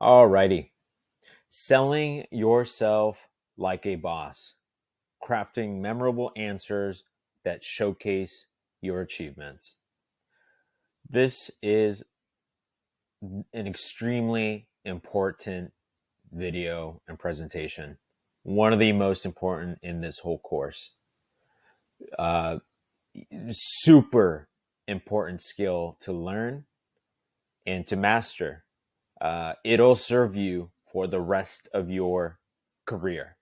Alrighty. Selling yourself like a boss, crafting memorable answers that showcase your achievements. This is an extremely important video and presentation. One of the most important in this whole course. Uh, Super important skill to learn and to master. It'll serve you for the rest of your career.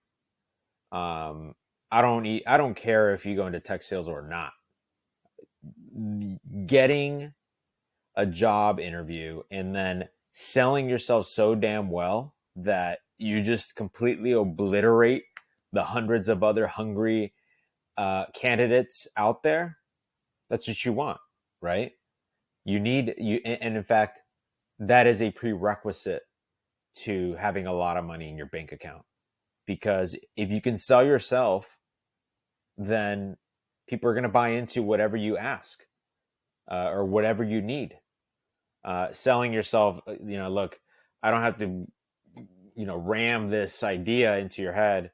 Um, I don't care if you go into tech sales or not. Getting a job interview and then selling yourself so damn well that you just completely obliterate the hundreds of other hungry candidates out there. That's what you want, right? And in fact, that is a prerequisite to having a lot of money in your bank account. Because if you can sell yourself, then people are going to buy into whatever you ask or whatever you need. Selling yourself, look, I don't have to, ram this idea into your head.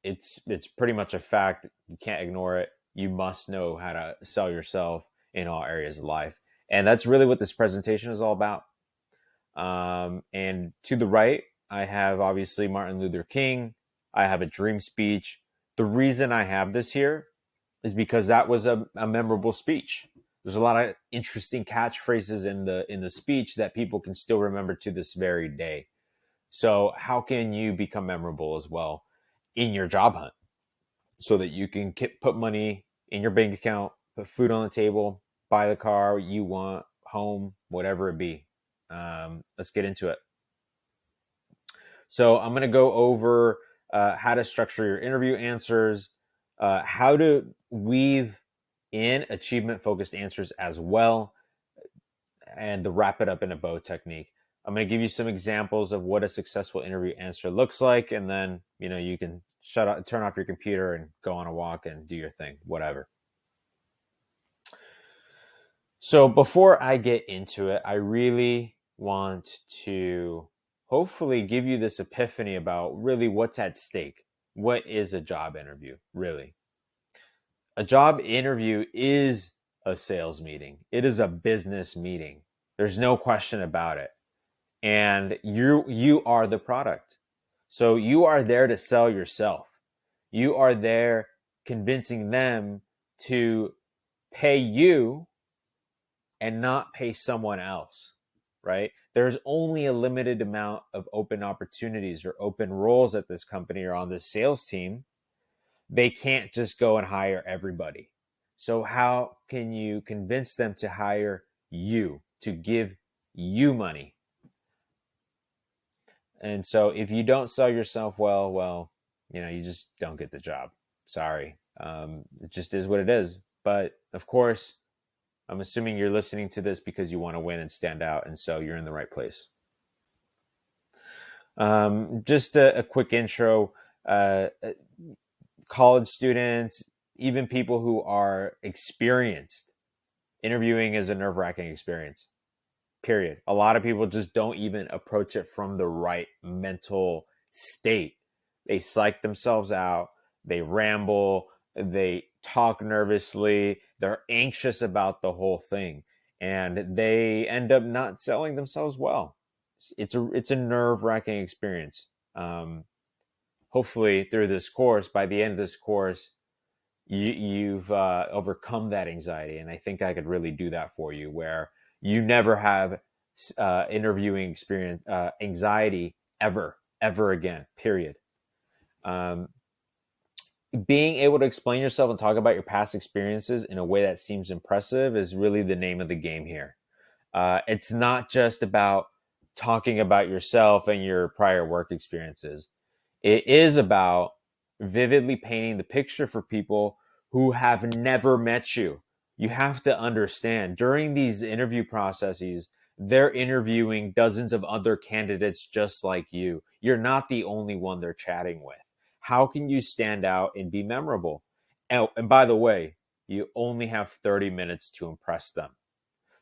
It's pretty much a fact. You can't ignore it. You must know how to sell yourself in all areas of life, and that's really what this presentation is all about. And to the right, I have obviously Martin Luther King. I have a dream speech. The reason I have this here is because that was a memorable speech. There's a lot of interesting catchphrases in the speech that people can still remember to this very day. So how can you become memorable as well in your job hunt so that you can put money in your bank account, put food on the table, buy the car you want, home, whatever it be. Let's get into it. So I'm going to go over how to structure your interview answers, how to weave in achievement focused answers as well, and the wrap it up in a bow technique. I'm going to give you some examples of what a successful interview answer looks like, and then you can turn off your computer and go on a walk and do your thing, whatever. So before I get into it, I really want to hopefully give you this epiphany about really what's at stake. What is a job interview, really? A job interview is a sales meeting. It is a business meeting. There's no question about it. And you are the product. So you are there to sell yourself. You are there convincing them to pay you and not pay someone else, right? There's only a limited amount of open opportunities or open roles at this company or on this sales team. They can't just go and hire everybody. So how can you convince them to hire you, to give you money? And so if you don't sell yourself well, you just don't get the job. Sorry. It just is what it is. But of course, I'm assuming you're listening to this because you want to win and stand out, and so you're in the right place. Just a quick intro. College students, even people who are experienced, interviewing is a nerve-wracking experience, period. A lot of people just don't even approach it from the right mental state. They psych themselves out, they ramble, they talk nervously, they're anxious about the whole thing, and they end up not selling themselves well. It's a nerve-wracking experience. Hopefully through this course, by the end of this course, you've overcome that anxiety, and I think I could really do that for you, where you never have interviewing experience anxiety ever again. Period. Um, Being able to explain yourself and talk about your past experiences in a way that seems impressive is really the name of the game here. It's not just about talking about yourself and your prior work experiences. It is about vividly painting the picture for people who have never met you. You have to understand during these interview processes, they're interviewing dozens of other candidates just like you. You're not the only one they're chatting with. How can you stand out and be memorable? And by the way, you only have 30 minutes to impress them.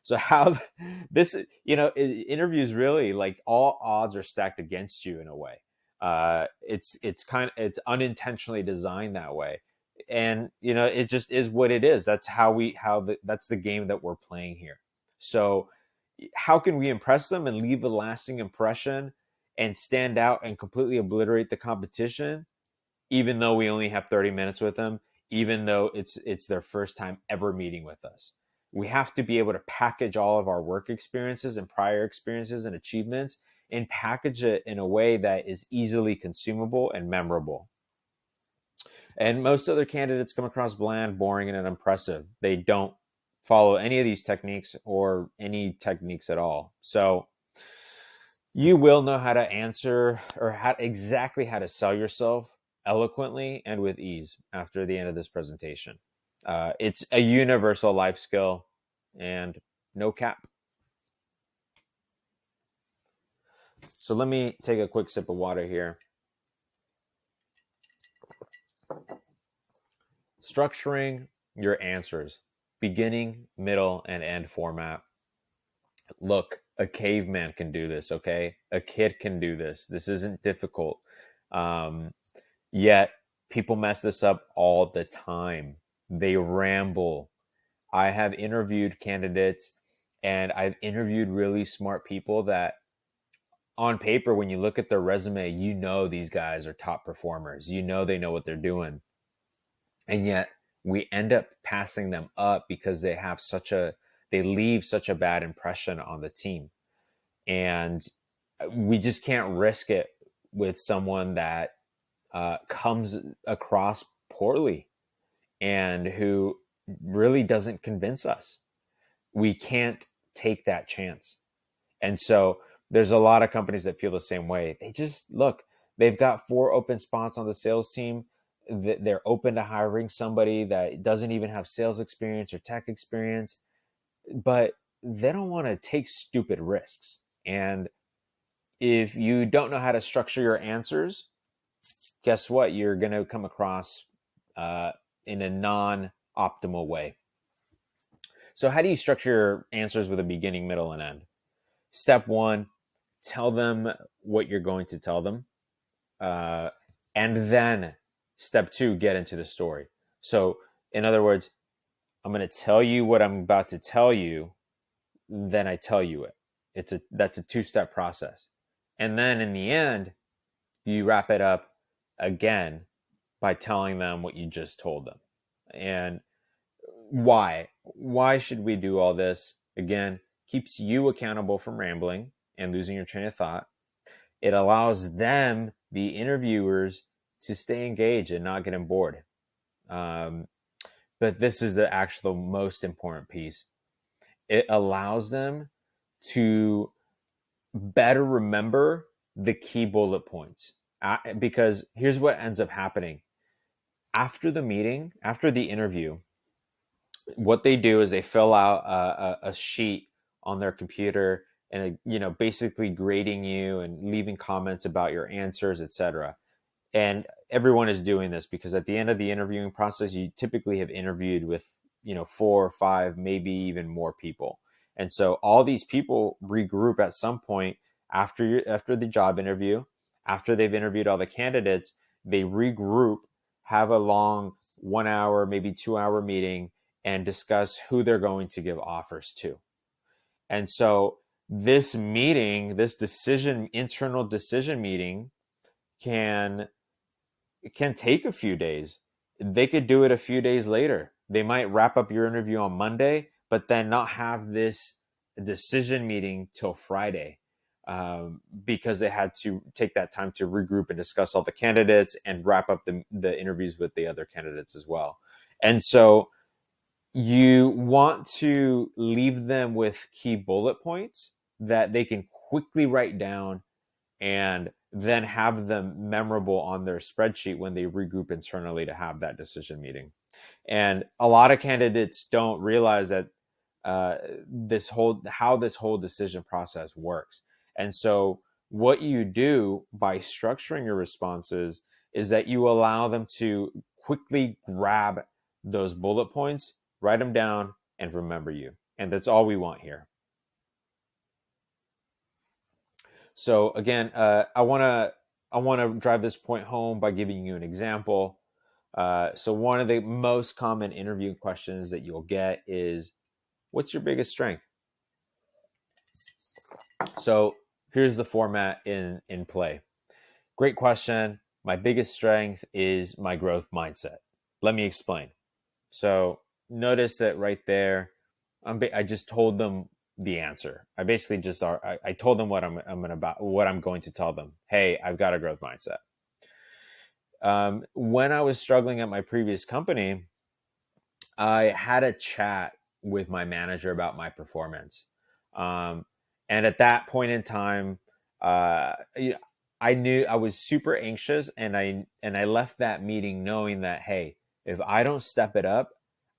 So how this, interviews really, like, all odds are stacked against you in a way. It's unintentionally designed that way, and it just is what it is. That's that's the game that we're playing here. So how can we impress them and leave a lasting impression and stand out and completely obliterate the competition, even though we only have 30 minutes with them, even though it's their first time ever meeting with us? We have to be able to package all of our work experiences and prior experiences and achievements and package it in a way that is easily consumable and memorable. And most other candidates come across bland, boring, and unimpressive. They don't follow any of these techniques or any techniques at all. So you will know how to answer, or exactly how to sell yourself eloquently and with ease after the end of this presentation. It's a universal life skill and no cap. So let me take a quick sip of water here. Structuring your answers, beginning, middle, and end format. Look, a caveman can do this, okay? A kid can do this. This isn't difficult. Yet people mess this up all the time. They ramble. I have interviewed candidates, and I've interviewed really smart people that, on paper, when you look at their resume, these guys are top performers. They know what they're doing. And yet we end up passing them up because they leave such a bad impression on the team. And we just can't risk it with someone that comes across poorly and who really doesn't convince us. We can't take that chance. And so there's a lot of companies that feel the same way. They just look, they've got 4 open spots on the sales team. They're open to hiring somebody that doesn't even have sales experience or tech experience, but they don't want to take stupid risks. And if you don't know how to structure your answers, guess what? You're going to come across uh, in a non-optimal way. So how do you structure your answers with a beginning, middle, and end? Step 1, tell them what you're going to tell them. And then step 2, get into the story. So in other words, I'm going to tell you what I'm about to tell you, then I tell you it. That's a 2-step process. And then in the end, you wrap it up again by telling them what you just told them. And why should we do all this? Again, keeps you accountable from rambling and losing your train of thought. It allows them, the interviewers, to stay engaged and not getting bored. But this is the actual most important piece. It allows them to better remember the key bullet points. Because here's what ends up happening. After the meeting, after the interview, what they do is they fill out a sheet on their computer, and basically grading you and leaving comments about your answers, etc. And everyone is doing this because at the end of the interviewing process, you typically have interviewed with 4 or 5, maybe even more people. And so all these people regroup at some point after the job interview. After they've interviewed all the candidates, they regroup, have a long 1 hour, maybe 2 hour meeting, and discuss who they're going to give offers to. And so this meeting, this internal decision meeting, can take a few days. They could do it a few days later. They might wrap up your interview on Monday, but then not have this decision meeting till Friday, because they had to take that time to regroup and discuss all the candidates and wrap up the interviews with the other candidates as well. And so you want to leave them with key bullet points that they can quickly write down and then have them memorable on their spreadsheet when they regroup internally to have that decision meeting. And a lot of candidates don't realize that how this whole decision process works. And so what you do by structuring your responses is that you allow them to quickly grab those bullet points, write them down, and remember you. And that's all we want here. So again, I want to drive this point home by giving you an example. So one of the most common interview questions that you'll get is, "What's your biggest strength?" So here's the format in play. Great question. My biggest strength is my growth mindset. Let me explain. So notice that right there, I just told them the answer. I basically just I told them what I'm going to tell them. Hey, I've got a growth mindset. When I was struggling at my previous company, I had a chat with my manager about my performance, um, and at that point in time, I knew I was super anxious, and I left that meeting knowing that, hey, if I don't step it up,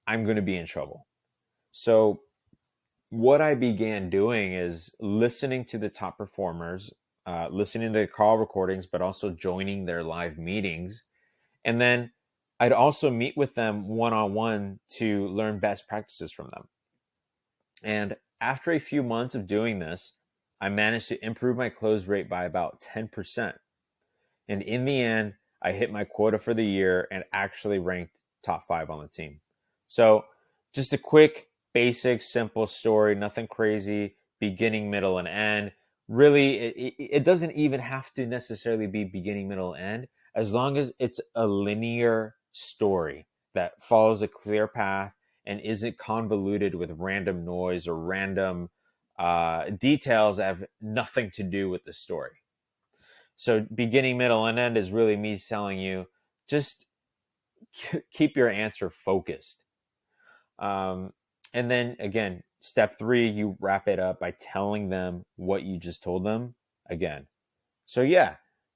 I'm going to be in trouble. So what I began doing is listening to the top performers, listening to the call recordings, but also joining their live meetings. And then I'd also meet with them one on one to learn best practices from them. And after a few months of doing this, I managed to improve my close rate by about 10%. And in the end, I hit my quota for the year and actually ranked top 5 on the team. So, just a quick, basic, simple story, nothing crazy, beginning, middle, and end. Really, it doesn't even have to necessarily be beginning, middle, and end, as long as it's a linear story that follows a clear path and isn't convoluted with random noise or random details that have nothing to do with the story. So beginning, middle, and end is really me telling you just keep your answer focused. Um, and then again, step 3, you wrap it up by telling them what you just told them again. So yeah,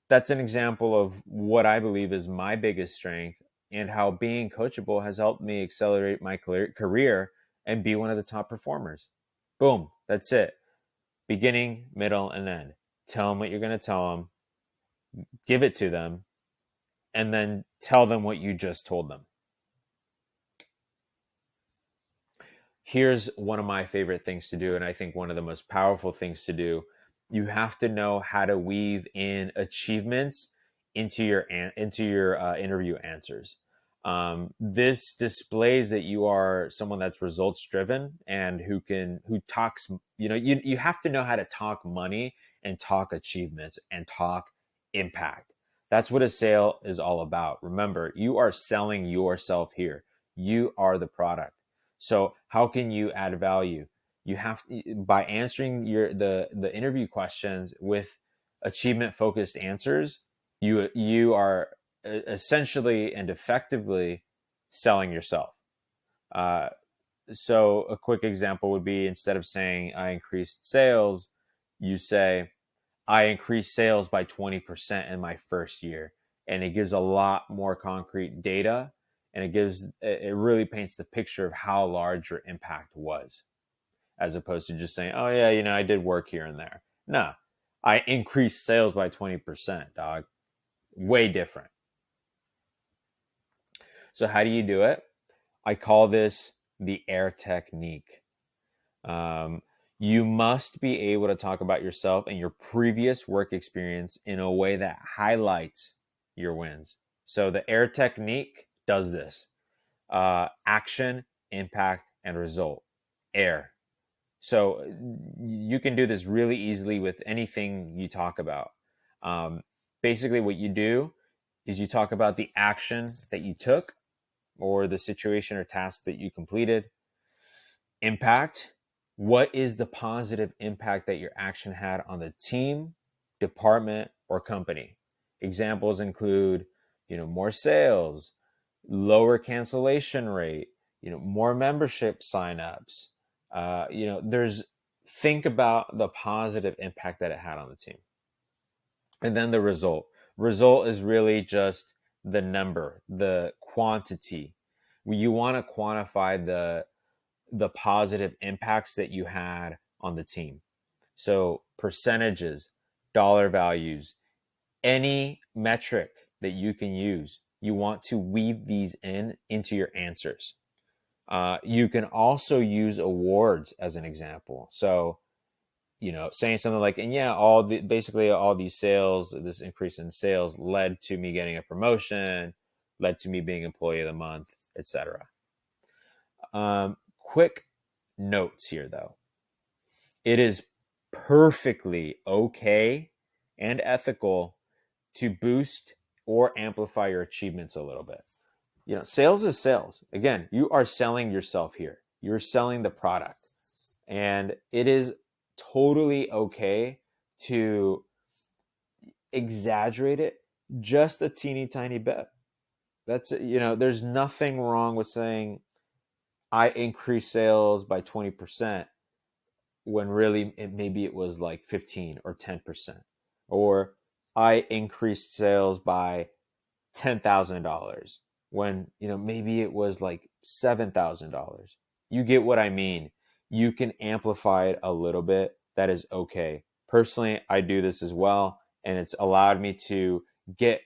that's an example of what I believe is my biggest strength and how being coachable has helped me accelerate my career and be one of the top performers. Boom, that's it. Beginning, middle, and end. Tell them what you're going to tell them, give it to them, and then tell them what you just told them. Here's one of my favorite things to do, and I think one of the most powerful things to do. You have to know how to weave in achievements into your interview answers. This displays that you are someone that's results driven and who talks. You have to know how to talk money and talk achievements and talk impact. That's what a sale is all about. Remember, you are selling yourself here. You are the product. So how can you add value? You have, by answering the interview questions with achievement focused answers, you are essentially and effectively selling yourself. Uh, so a quick example would be, instead of saying I increased sales, you say I increased sales by 20% in my first year. And it gives a lot more concrete data, and it really paints the picture of how large your impact was, as opposed to just saying, oh yeah, I did work here and there. No, I increased sales by 20%, dog. Way different. So how do you do it? I call this the air technique. Um, you must be able to talk about yourself and your previous work experience in a way that highlights your wins. So the AIR technique does this: action, impact, and result. AIR. So you can do this really easily with anything you talk about. Um, Basically, what you do is you talk about the action that you took or the situation or task that you completed. Impact: what is the positive impact that your action had on the team, department, or company? Examples include, more sales, lower cancellation rate, more membership signups. There's Think about the positive impact that it had on the team. And then the result. Result is really just the number, the quantity. You want to quantify the positive impacts that you had on the team. So percentages, dollar values, any metric that you can use, you want to weave these into your answers. You can also use awards as an example. So, saying something like, and yeah, basically all these sales, this increase in sales led to me getting a promotion, led to me being employee of the month, etc. Quick notes here, though. It is perfectly okay and ethical to boost or amplify your achievements a little bit. Sales is sales. Again, you are selling yourself here. You're selling the product. And it is totally okay to exaggerate it just a teeny tiny bit. There's nothing wrong with saying I increased sales by 20% when really maybe it was like 15 or 10%. Or I increased sales by $10,000 when maybe it was like $7,000. You get what I mean. You can amplify it a little bit. That is okay. Personally, I do this as well, and it's allowed me to get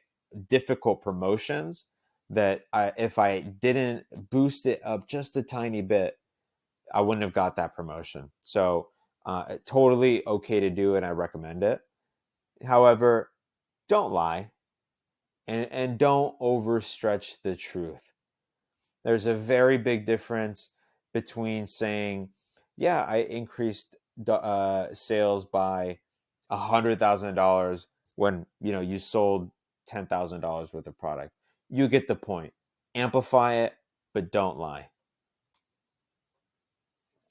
difficult promotions that if I didn't boost it up just a tiny bit, I wouldn't have got that promotion. So totally okay to do, and I recommend it. However, don't lie, and don't overstretch the truth. There's a very big difference between saying, yeah, I increased sales by $100,000 when you sold $10,000 worth of product. You get the point. Amplify it, but don't lie.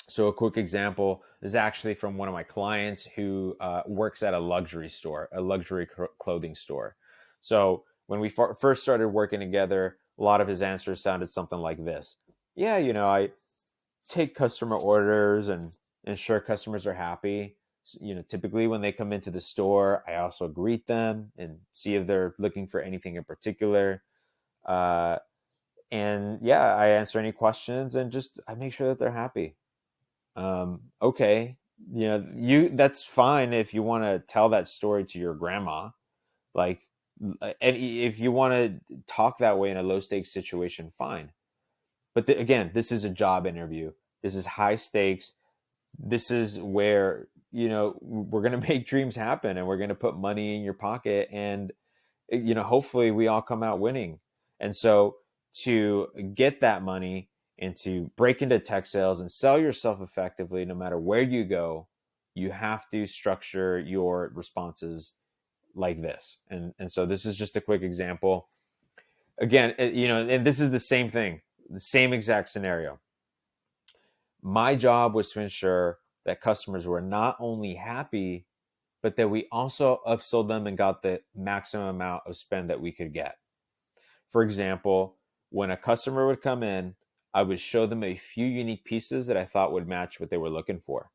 So a quick example is actually from one of my clients who works at a luxury store, a luxury clothing store. So when we first started working together, a lot of his answers sounded something like this. Yeah, I take customer orders and ensure customers are happy. Typically when they come into the store, I also greet them and see if they're looking for anything in particular. Uh, and yeah, I answer any questions and just I make sure that they're happy. Okay, that's fine if you want to tell that story to your grandma, like, and if you want to talk that way in a low stakes situation, fine. But again, this is a job interview. This is high stakes. This is where we're gonna make dreams happen, and we're gonna put money in your pocket, and hopefully we all come out winning. And so to get that money and to break into tech sales and sell yourself effectively, no matter where you go, you have to structure your responses like this. And so this is just a quick example. Again, and this is the same thing, the same exact scenario. My job was to ensure that customers were not only happy, but that we also upsold them and got the maximum amount of spend that we could get. For example, when a customer would come in, I would show them a few unique pieces that I thought would match what they were looking for.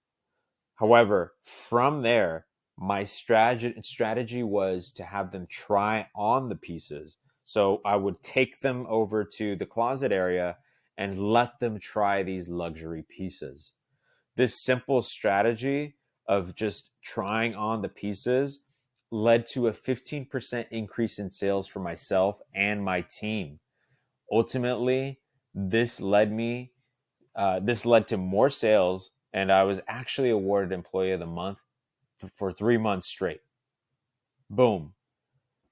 However, from there, my strategy was to have them try on the pieces. So I would take them over to the closet area and let them try these luxury pieces. This simple strategy of just trying on the pieces led to a 15% increase in sales for myself and my team. Ultimately, this led to more sales, and I was actually awarded Employee of the Month for 3 months straight. Boom.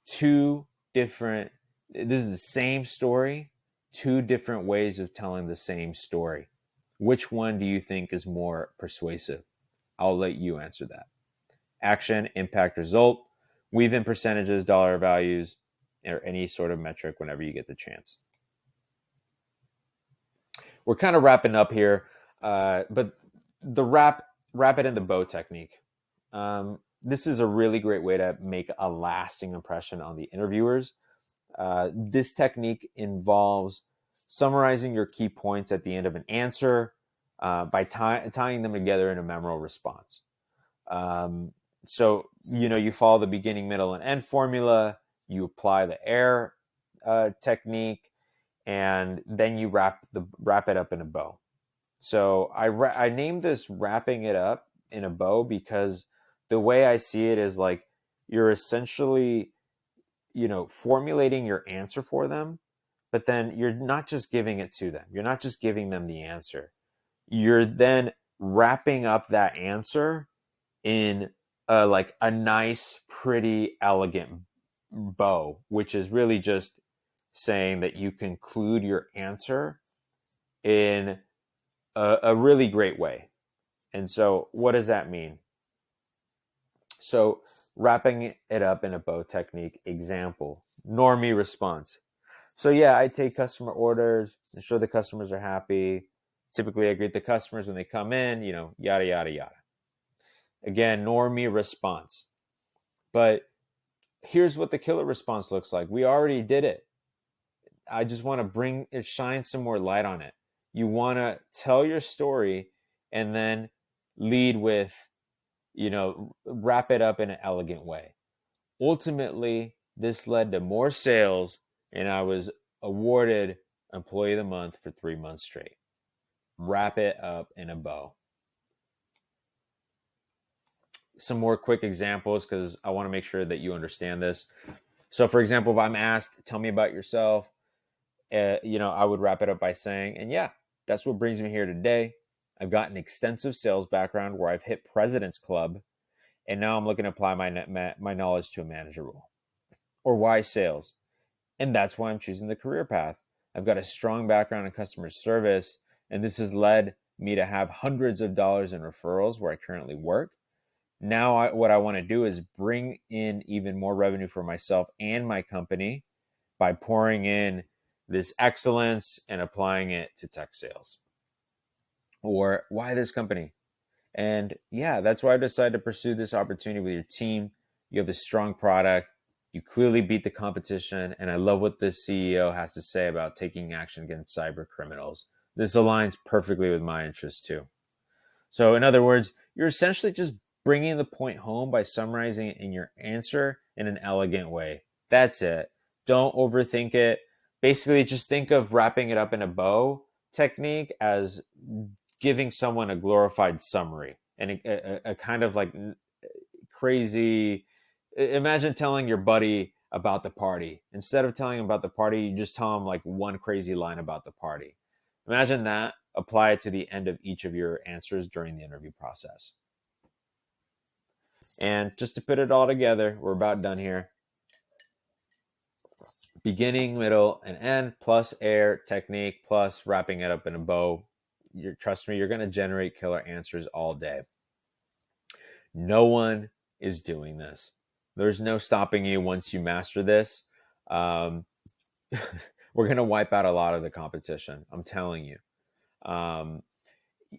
Two different, this is the same story, two different ways of telling the same story. Which one do you think is more persuasive? I'll let you answer that. Action, impact, result, weave in percentages, dollar values, or any sort of metric whenever you get the chance. We're kind of wrapping up here, but the wrap it in the bow technique. This is a really great way to make a lasting impression on the interviewers. This technique involves summarizing your key points at the end of an answer by tying them together in a memorable response. So, you follow the beginning, middle, and end formula, you apply the air technique, and then you wrap it up in a bow. So I named this wrapping it up in a bow because the way I see it is like you're essentially, formulating your answer for them, but then you're not just giving it to them. You're not just giving them the answer. You're then wrapping up that answer in like a nice, pretty, elegant bow, which is really just saying that you conclude your answer in a really great way. And so, what does that mean? So, wrapping it up in a bow technique example, normie response. So, yeah, I take customer orders, ensure the customers are happy. Typically, I greet the customers when they come in, yada, yada, yada. Again, normie response. But here's what the killer response looks like. We already did it. I just want to shine some more light on it. You want to tell your story and then lead with, wrap it up in an elegant way. Ultimately, this led to more sales, and I was awarded Employee of the Month for 3 months straight. Wrap it up in a bow. Some more quick examples because I want to make sure that you understand this. So, for example, if I'm asked, tell me about yourself, I would wrap it up by saying, and yeah, that's what brings me here today. I've got an extensive sales background where I've hit President's Club, and now I'm looking to apply my knowledge to a manager role. Or why sales? And that's why I'm choosing the career path. I've got a strong background in customer service, and this has led me to have hundreds of dollars in referrals where I currently work. Now, what I want to do is bring in even more revenue for myself and my company by pouring in this excellence and applying it to tech sales. Or why this company? And yeah, that's why I decided to pursue this opportunity with your team. You have a strong product. You clearly beat the competition. And I love what the CEO has to say about taking action against cyber criminals. This aligns perfectly with my interests too. So, in other words, you're essentially just bringing the point home by summarizing it in your answer in an elegant way. That's it. Don't overthink it. Basically, just think of wrapping it up in a bow technique as giving someone a glorified summary and a kind of like crazy. Imagine telling your buddy about the party. Instead of telling him about the party, you just tell him like one crazy line about the party. Imagine that. Apply it to the end of each of your answers during the interview process. And just to put it all together, we're about done here. Beginning, middle, and end, plus air technique, plus wrapping it up in a bow. Trust me, you're going to generate killer answers all day. No one is doing this. There's no stopping you once you master this. We're going to wipe out a lot of the competition. I'm telling you.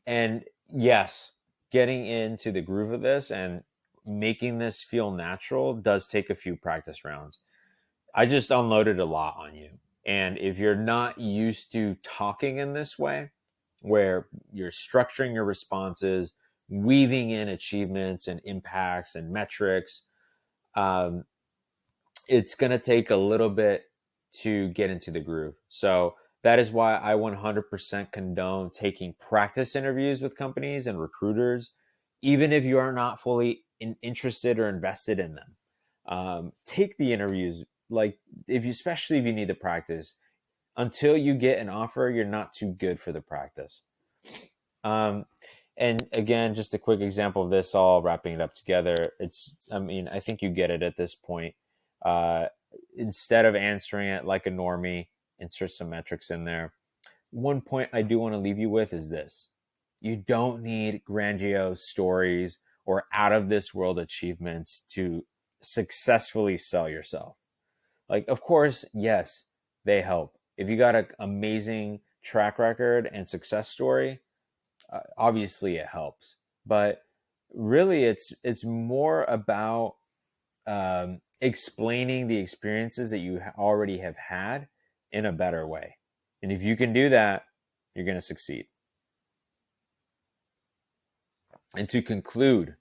And yes, getting into the groove of this and making this feel natural does take a few practice rounds. I just unloaded a lot on you. And if you're not used to talking in this way, where you're structuring your responses, weaving in achievements and impacts and metrics, um, it's going to take a little bit to get into the groove. So that is why I 100% condone taking practice interviews with companies and recruiters, even if you are not fully interested or invested in them. Take the interviews, like especially if you need the practice. Until you get an offer, you're not too good for the practice. And again, just a quick example of this, all wrapping it up together. I think you get it at this point. Instead of answering it like a normie, insert some metrics in there. One point I do want to leave you with is this. You don't need grandiose stories or out of this world achievements to successfully sell yourself. Like, of course, yes, they help. If you got an amazing track record and success story, obviously it helps. But really, it's more about explaining the experiences that you already have had in a better way. And if you can do that, you're going to succeed. And to conclude,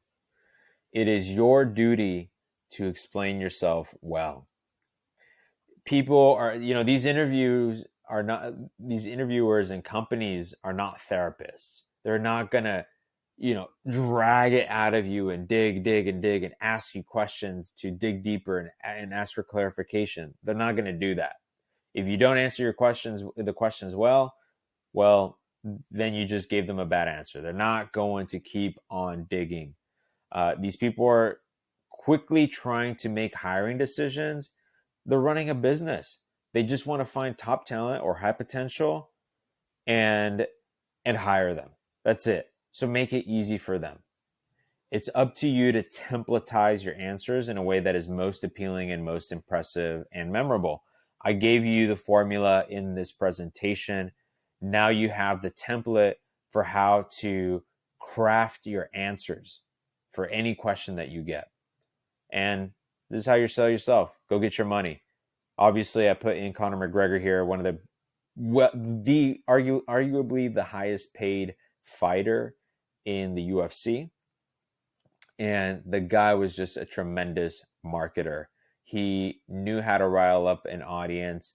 it is your duty to explain yourself well. People are, these interviewers and companies are not therapists. They're not going to, drag it out of you and dig and ask you questions to dig deeper and ask for clarification. They're not going to do that. If you don't answer the questions well, then you just gave them a bad answer. They're not going to keep on digging. These people are quickly trying to make hiring decisions. They're running a business. They just want to find top talent or high potential and hire them. That's it. So make it easy for them. It's up to you to templatize your answers in a way that is most appealing and most impressive and memorable. I gave you the formula in this presentation. Now you have the template for how to craft your answers for any question that you get. And this is how you sell yourself. Go get your money. Obviously, I put in Conor McGregor here, one of arguably the highest paid fighter in the UFC, and the guy was just a tremendous marketer. He knew how to rile up an audience,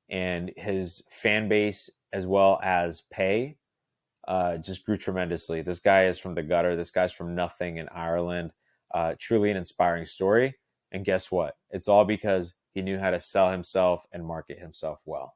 and his fan base as well as pay just grew tremendously. This guy is from the gutter. This guy's from nothing in Ireland. Truly an inspiring story. And guess what? It's all because he knew how to sell himself and market himself well.